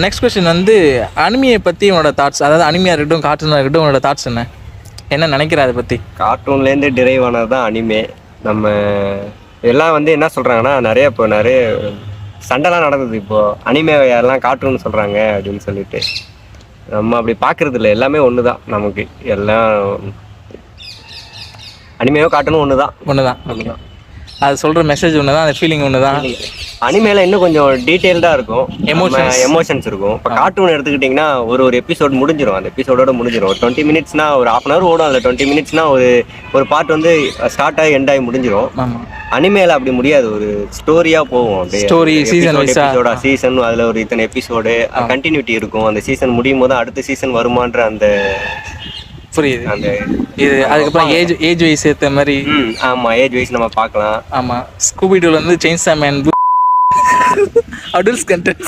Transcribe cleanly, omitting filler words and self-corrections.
Next question வந்து அனிமியை பற்றி உன்னோட தாட்ஸ், அதாவது அனிமையாக இருக்கட்டும் கார்ட்டூனாக இருக்கட்டும், உன்னோட தாட்ஸ் என்ன நினைக்கிற அதை பற்றி? கார்ட்டூன்லேருந்து டிரைவ் ஆனது தான் அனிமே. நம்ம எல்லாம் வந்து என்ன சொல்கிறாங்கன்னா, நிறைய சண்டைலாம் நடந்தது இப்போது. அனிமே யாரெல்லாம் கார்ட்டூன் சொல்கிறாங்க அப்படின்னு சொல்லிட்டு நம்ம அப்படி பார்க்குறது இல்லை. எல்லாமே ஒன்று தான் நமக்கு. எல்லாம் அனிமேவோ கார்ட்டூனும் ஒன்று தான். ஓகே, அது சொல்கிற மெசேஜ் ஒன்று தான், அந்த ஃபீலிங் ஒன்று தான். அனிமேல இன்னும் கொஞ்சம் டீட்டெயில்டாக இருக்கும், எமோஷன்ஸ் இருக்கும். இப்போ கார்ட்டூன் எடுத்துக்கிட்டிங்கன்னா ஒரு எபிசோட் முடிஞ்சிடும். அந்த எபிசோடோட முடிஞ்சிடும். ஒரு 20 மினிட்ஸ்னா ஒரு 1/2 hour ஓடும். அதில் 20 மினிட்ஸ்னா ஒரு பார்ட் வந்து ஸ்டார்ட் ஆகி எண்ட் ஆகி முடிஞ்சிடும். அனிமேல அப்படி முடியாது, ஒரு ஸ்டோரியாக போகும். ஸ்டோரி சீசன் அதில் ஒரு இத்தனை எபிசோடு கண்டினியூட்டி இருக்கும். அந்த சீசன் முடியும் போது அடுத்த சீசன் வருமான்ற அந்த புரியுது. அந்த இது அதுக்கப்புறம் ஏஜ் வைஸ் ஏற்ற மாதிரி. ஆமாம், ஏஜ் வைஸ் நம்ம பார்க்கலாம். ஆமாம், ஸ்கூபி டூல வந்து செயின்சா மேன் அடல்ட்ஸ் கண்டென்ட்